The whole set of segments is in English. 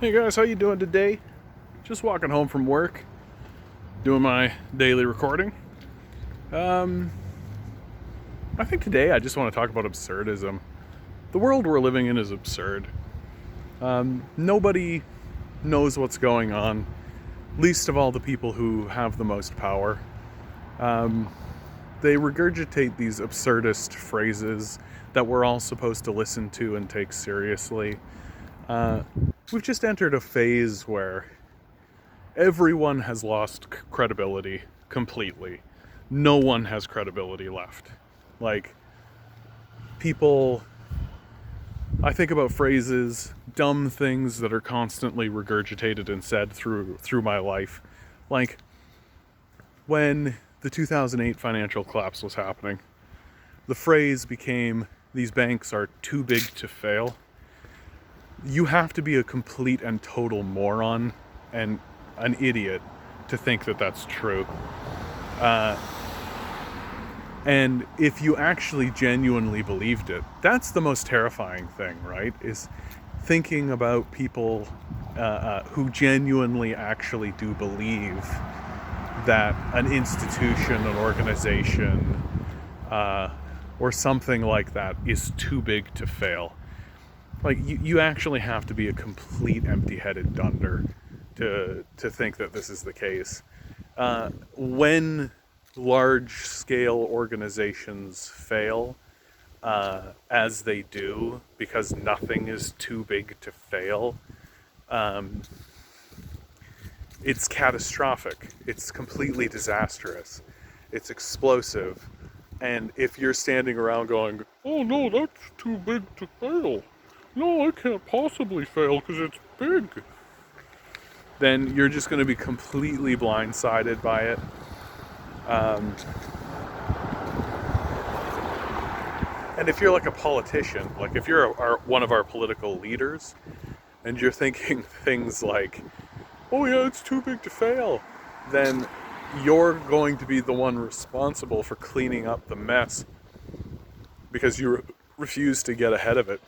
Hey guys, how you doing today? Just walking home from work, doing my daily recording. Um, I think today I just want to talk about absurdism. The world we're living in is absurd. Nobody knows what's going on, least of all the people who have the most power. They regurgitate these absurdist phrases that we're all supposed to listen to and take seriously. We've just entered a phase where everyone has lost credibility completely. No one has credibility left. Like, people, I think about phrases, dumb things that are constantly regurgitated and said through my life. Like, when the 2008 financial collapse was happening, the phrase became, "These banks are too big to fail." You have to be a complete and total moron and an idiot to think that that's true. And if you actually genuinely believed it, that's the most terrifying thing, right? Is thinking about people who genuinely actually do believe that an institution, an organization, or something like that is too big to fail. Like, you actually have to be a complete empty-headed dunder to think that this is the case. When large-scale organizations fail, as they do, because nothing is too big to fail, it's catastrophic. It's completely disastrous. It's explosive. And if you're standing around going, "Oh no, that's too big to fail. No, it can't possibly fail because it's big," then you're just going to be completely blindsided by it. And if you're like a politician, like if you're one of our political leaders, and you're thinking things like, "Oh yeah, it's too big to fail," then you're going to be the one responsible for cleaning up the mess because you refuse to get ahead of it.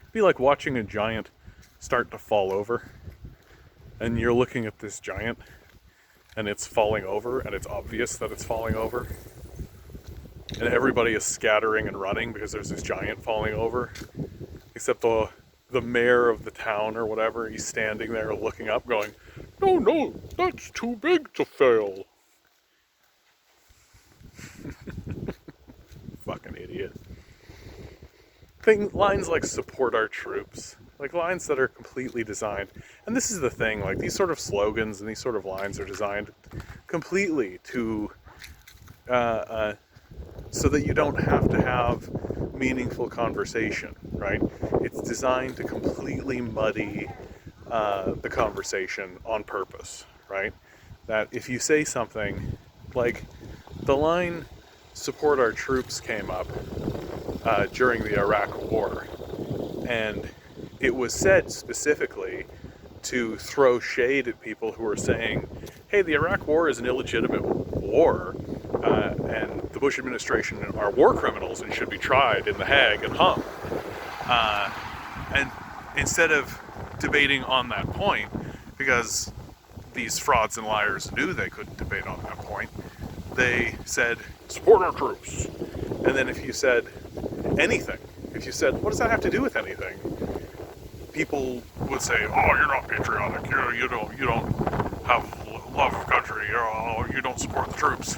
It'd be like watching a giant start to fall over, and you're looking at this giant and it's falling over, and it's obvious that it's falling over, and everybody is scattering and running because there's this giant falling over, except the mayor of the town or whatever, he's standing there looking up going, no, that's too big to fail." Fucking idiot. Lines like "support our troops," like lines that are completely designed, and this is the thing, like these sort of slogans and these sort of lines are designed completely to so that you don't have to have meaningful conversation, right? It's designed to completely muddy the conversation on purpose, right? That if you say something like the line "support our troops" came up during the Iraq War, and it was said specifically to throw shade at people who were saying, "Hey, the Iraq War is an illegitimate war, and the Bush administration are war criminals and should be tried in The Hague and hung." And instead of debating on that point, because these frauds and liars knew they couldn't debate on that point, they said, "Support our troops." And then if you said anything, if you said, "What does that have to do with anything?" people would say, "Oh, you're not patriotic. You don't have love of country. You don't support the troops."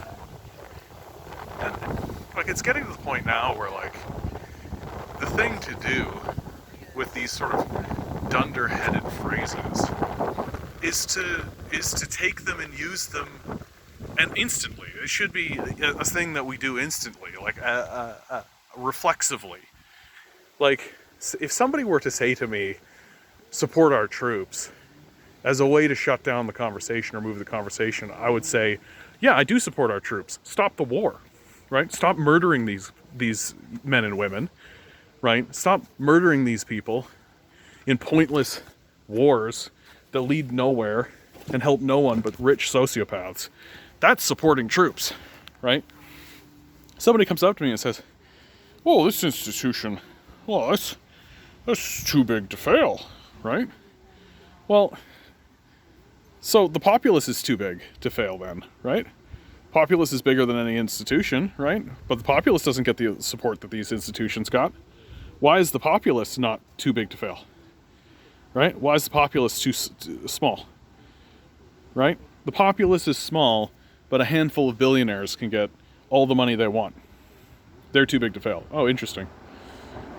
And like, it's getting to the point now where, like, the thing to do with these sort of dunder-headed phrases is to take them and use them, and instantly. It should be a thing that we do instantly, like reflexively. Like, if somebody were to say to me, "Support our troops," as a way to shut down the conversation or move the conversation, I would say, "Yeah, I do support our troops. Stop the war, right? Stop murdering these men and women, right? Stop murdering these people in pointless wars that lead nowhere and help no one but rich sociopaths. That's supporting troops," right? Somebody comes up to me and says, "Oh, this institution, well, that's too big to fail." right? Well, so the populace is too big to fail then, right? Populace is bigger than any institution, right? But the populace doesn't get the support that these institutions got. Why is the populace not too big to fail, right? Why is the populace too small, right? The populace is small, but a handful of billionaires can get all the money they want. They're too big to fail. Oh, interesting.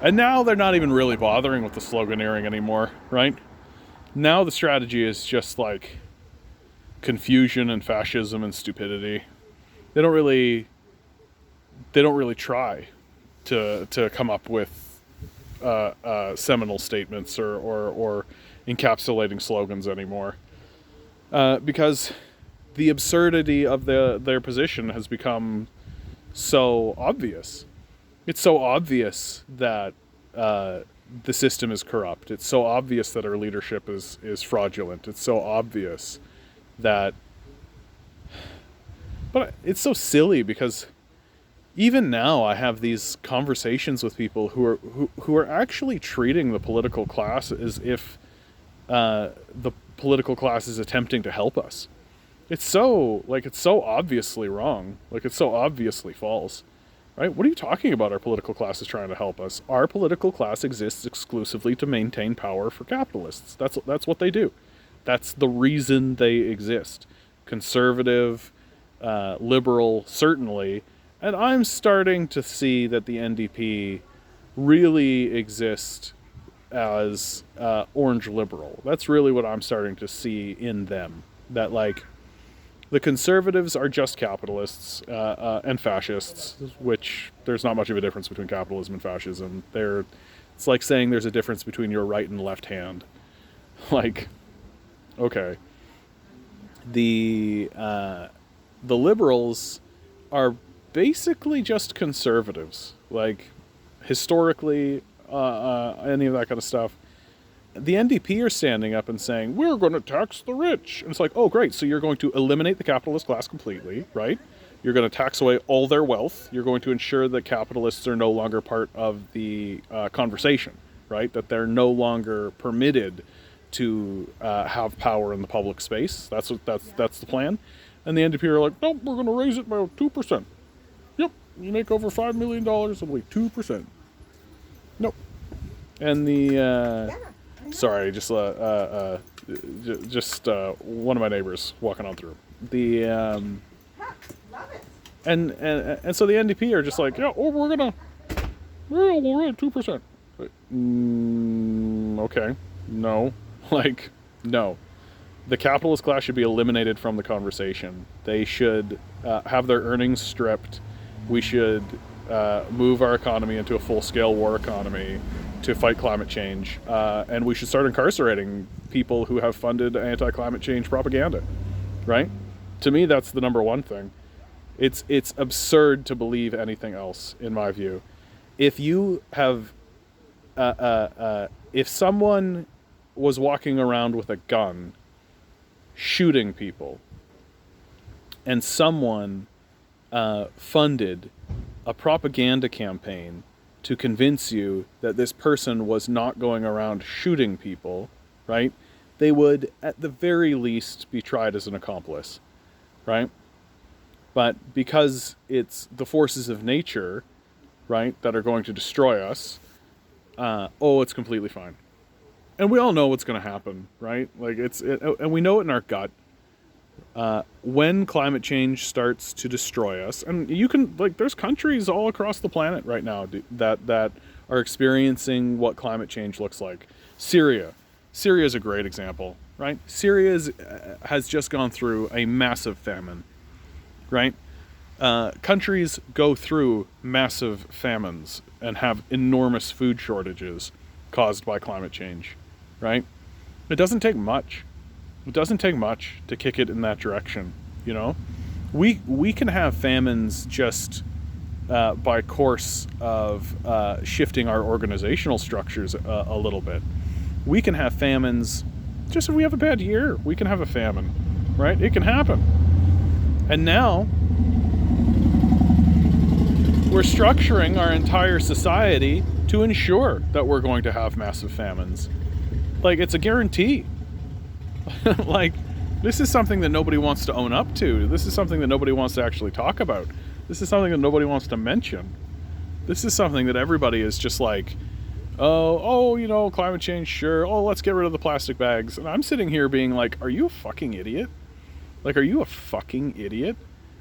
And now they're not even really bothering with the sloganeering anymore, right? Now the strategy is just like confusion and fascism and stupidity. They don't really try to come up with seminal statements or encapsulating slogans anymore, because the absurdity of their position has become so obvious. It's so obvious that the system is corrupt. It's so obvious that our leadership is fraudulent. It's so obvious that... But it's so silly because even now I have these conversations with people who are actually treating the political class as if the political class is attempting to help us. It's so obviously wrong. Like, it's so obviously false. Right? What are you talking about? Our political class is trying to help us. Our political class exists exclusively to maintain power for capitalists. That's what they do. That's the reason they exist. Conservative, liberal, certainly. And I'm starting to see that the NDP really exists as orange liberal. That's really what I'm starting to see in them. That, like, the conservatives are just capitalists and fascists, which there's not much of a difference between capitalism and fascism. It's like saying there's a difference between your right and left hand. Like, okay. The liberals are basically just conservatives. Like, historically, any of that kind of stuff. The NDP are standing up and saying, we're going to tax the rich. And it's like, oh, great. So you're going to eliminate the capitalist class completely, right? You're going to tax away all their wealth. You're going to ensure that capitalists are no longer part of the conversation, right? That they're no longer permitted to have power in the public space. That's the plan. And the NDP are like, nope, we're going to raise it by 2%. Yep, you make over $5 million, it'll be 2%. Nope. And the... Sorry, just one of my neighbors walking on through. And so the NDP are just like, yeah, oh, we're at 2%. Okay, no, like, no. The capitalist class should be eliminated from the conversation. They should have their earnings stripped. We should move our economy into a full-scale war economy to fight climate change, and we should start incarcerating people who have funded anti-climate change propaganda, right? To me, that's the number one thing. It's absurd to believe anything else, in my view. If you have, if someone was walking around with a gun, shooting people, and someone funded a propaganda campaign to convince you that this person was not going around shooting people, right? They would, at the very least, be tried as an accomplice, right? But because it's the forces of nature, right, that are going to destroy us, it's completely fine. And we all know what's going to happen, right? Like, and we know it in our gut. When climate change starts to destroy us, and you can, like, there's countries all across the planet right now that are experiencing what climate change looks like. Syria is a great example, right? Syria has just gone through a massive famine, right? Countries go through massive famines and have enormous food shortages caused by climate change, right? It doesn't take much. It doesn't take much to kick it in that direction, you know? We can have famines just by course of shifting our organizational structures a little bit. We can have famines just if we have a bad year. We can have a famine, right? It can happen. And now we're structuring our entire society to ensure that we're going to have massive famines. Like, it's a guarantee. Like, this is something that nobody wants to own up to. This is something that nobody wants to actually talk about. This is something that nobody wants to mention. This is something that everybody is just like, climate change, sure. Oh, let's get rid of the plastic bags. And I'm sitting here being like, are you a fucking idiot? Like, are you a fucking idiot?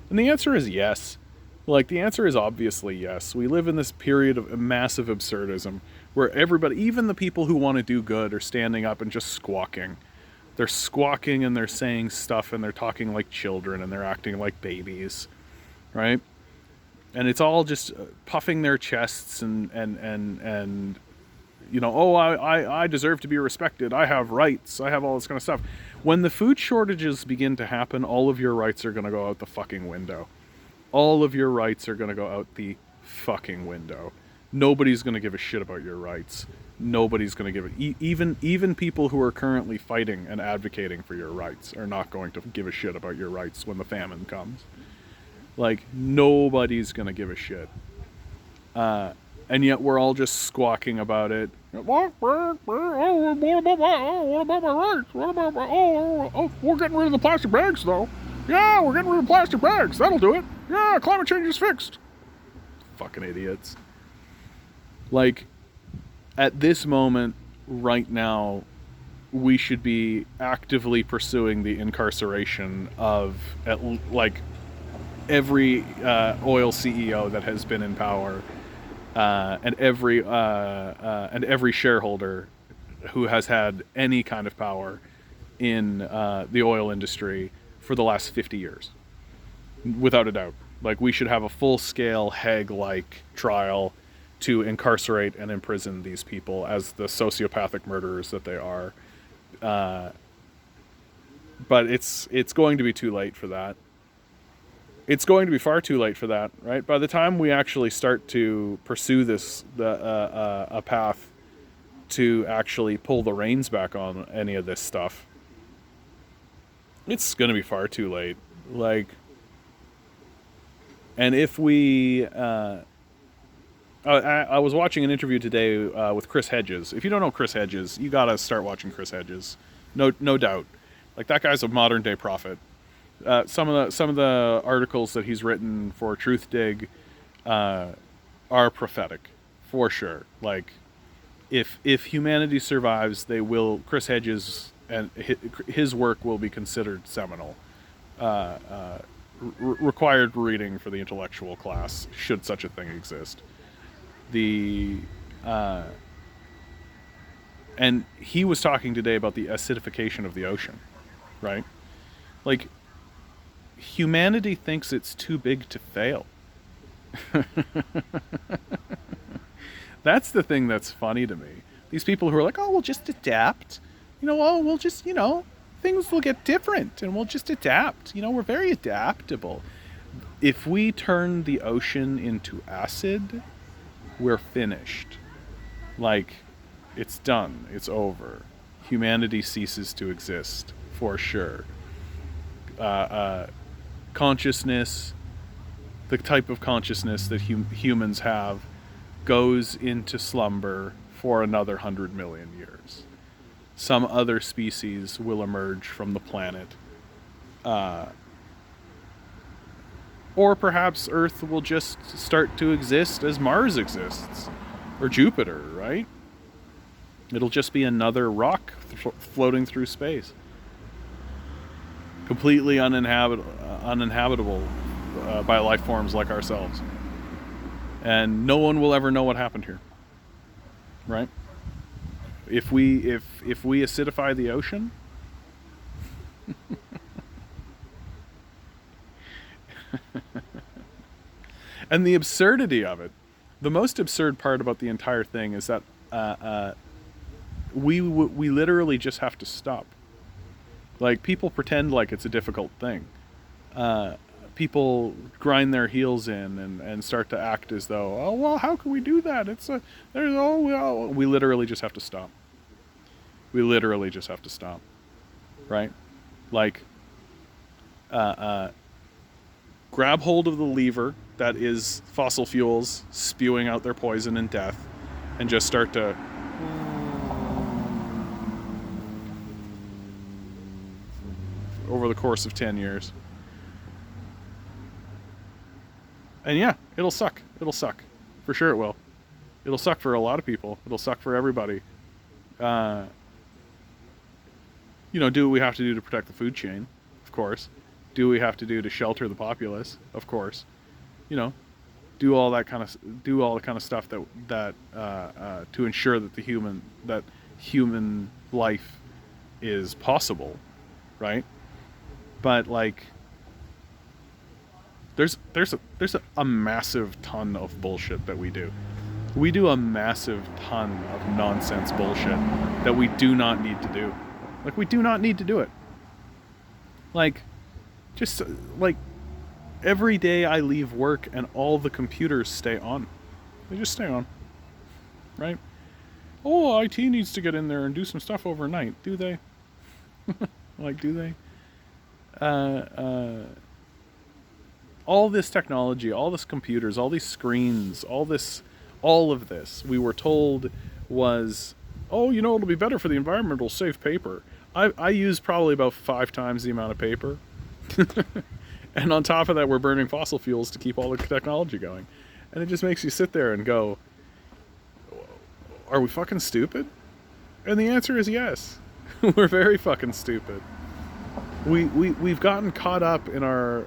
And the answer is yes. Like, the answer is obviously yes. We live in this period of massive absurdism where everybody, even the people who want to do good, are standing up and just squawking. They're squawking and they're saying stuff and they're talking like children and they're acting like babies, right? And it's all just puffing their chests and I deserve to be respected. I have rights. I have all this kind of stuff. When the food shortages begin to happen, all of your rights are going to go out the fucking window. All of your rights are going to go out the fucking window. Nobody's going to give a shit about your rights. Nobody's going to give it. Even people who are currently fighting and advocating for your rights are not going to give a shit about your rights when the famine comes. Like, nobody's going to give a shit. And yet we're all just squawking about it. What about my rights? We're getting rid of the plastic bags, though. Yeah, we're getting rid of plastic bags. That'll do it. Yeah, climate change is fixed. Fucking idiots. Like, at this moment, right now, we should be actively pursuing the incarceration of, every oil CEO that has been in power, and every shareholder who has had any kind of power in the oil industry for the last 50 years, without a doubt. Like, we should have a full-scale Hague-like trial to incarcerate and imprison these people as the sociopathic murderers that they are. But it's going to be too late for that. It's going to be far too late for that, right? By the time we actually start to pursue a path to actually pull the reins back on any of this stuff, it's going to be far too late. Like, and if we... I was watching an interview today with Chris Hedges. If you don't know Chris Hedges, you gotta start watching Chris Hedges. No doubt. Like, that guy's a modern day prophet. Some of the articles that he's written for Truthdig are prophetic, for sure. Like, if humanity survives, they will. Chris Hedges and his work will be considered seminal. Required reading for the intellectual class, should such a thing exist. And he was talking today about the acidification of the ocean, right? Like, humanity thinks it's too big to fail. That's the thing that's funny to me. These people who are like, oh, we'll just adapt. We'll just, things will get different and we'll just adapt. We're very adaptable. If we turn the ocean into acid, we're finished. Like, it's done. It's over. Humanity ceases to exist, for sure. Consciousness, the type of consciousness that humans have, goes into slumber for another 100 million years. Some other species will emerge from the planet. Or perhaps Earth will just start to exist as Mars exists, or Jupiter, right? It'll just be another rock floating through space, completely uninhabitable by life forms like ourselves, and no one will ever know what happened here, right? If we acidify the ocean, and the absurdity of it, the most absurd part about the entire thing is that we literally just have to stop. Like, people pretend like it's a difficult thing. People grind their heels in and start to act as though, oh, well, how can we do that? We literally just have to stop. We literally just have to stop, right? Like, grab hold of the lever that is fossil fuels spewing out their poison and death, and just start to over the course of 10 years. And yeah, it'll suck. It'll suck. For sure it will. It'll suck for a lot of people. It'll suck for everybody. Do what we have to do to protect the food chain, of course. Do what we have to do to shelter the populace, of course. Do all the kind of stuff that to ensure that human life is possible, right? But like, there's a massive ton of bullshit that we do. We do a massive ton of nonsense bullshit that we do not need to do. Like, we do not need to do it. Like, just like, every day I leave work and all the computers stay on. They just stay on. Right? Oh, IT needs to get in there and do some stuff overnight. Do they? Like, do they? All this technology, all this computers, all these screens, all of this, we were told was, oh, it'll be better for the environment, it'll save paper. I use probably about 5 times the amount of paper. And on top of that, we're burning fossil fuels to keep all the technology going. And it just makes you sit there and go, are we fucking stupid? And the answer is yes. We're very fucking stupid. We've gotten caught up in our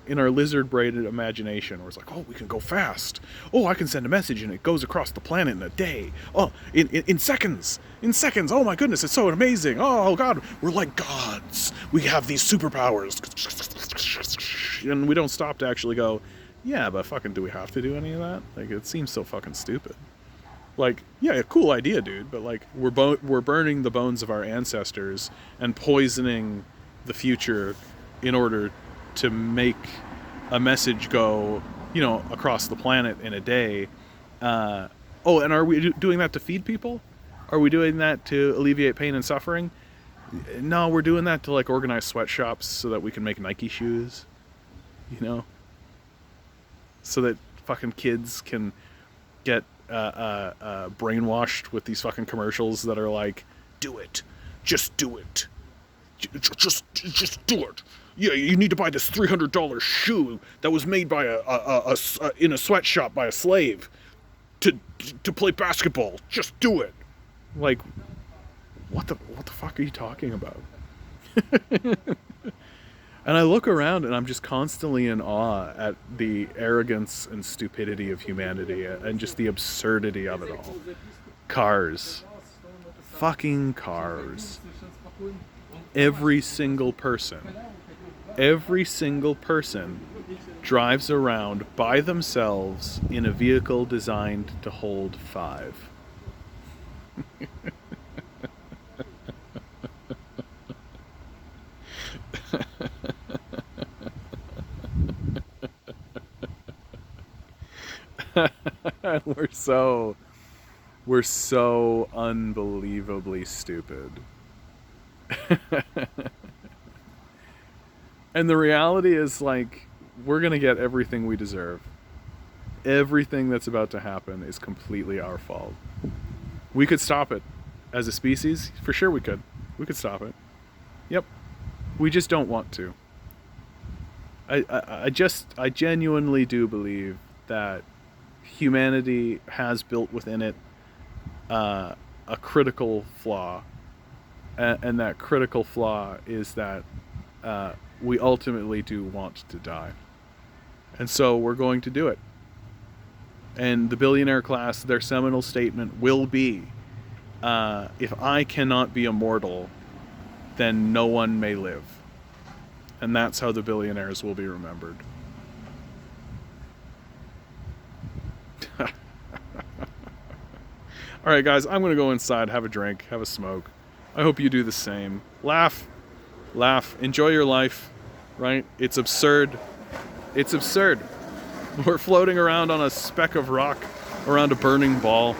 lizard-brained imagination, where it's like, oh, we can go fast. Oh, I can send a message and it goes across the planet in a day. Oh, in seconds. In seconds. Oh my goodness, it's so amazing. Oh God, we're like gods. We have these superpowers. And we don't stop to actually go, yeah, but fucking do we have to do any of that? Like, it seems so fucking stupid. Like, yeah, cool idea, dude, but like, we're burning the bones of our ancestors and poisoning the future in order to make a message go, across the planet in a day. And are we doing that to feed people? Are we doing that to alleviate pain and suffering? No, we're doing that to like organize sweatshops so that we can make Nike shoes, so that fucking kids can get brainwashed with these fucking commercials that are like, do it, just do it, just do it. Yeah, you need to buy this $300 shoe that was made by in a sweatshop by a slave to play basketball. Just do it. Like, what the fuck are you talking about? And I look around and I'm just constantly in awe at the arrogance and stupidity of humanity and just the absurdity of it all. Cars. Fucking cars. Every single person drives around by themselves in a vehicle designed to hold 5. We're so unbelievably stupid. And the reality is, like, we're gonna get everything we deserve. Everything that's about to happen is completely our fault. We could stop it as a species, for sure we could. We could stop it. Yep. We just don't want to. I genuinely do believe that humanity has built within it a critical flaw, and that critical flaw is that we ultimately do want to die, and so we're going to do it. And the billionaire class, their seminal statement will be, if I cannot be immortal, then no one may live. And that's how the billionaires will be remembered. Alright guys, I'm gonna go inside, have a drink, have a smoke. I hope you do the same. Laugh, enjoy your life, right? It's absurd. It's absurd. We're floating around on a speck of rock around a burning ball.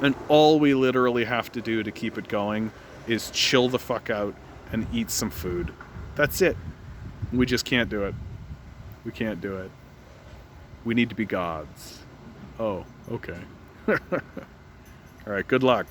And all we literally have to do to keep it going is chill the fuck out and eat some food. That's it. We just can't do it. We can't do it. We need to be gods. Oh, okay. All right, good luck.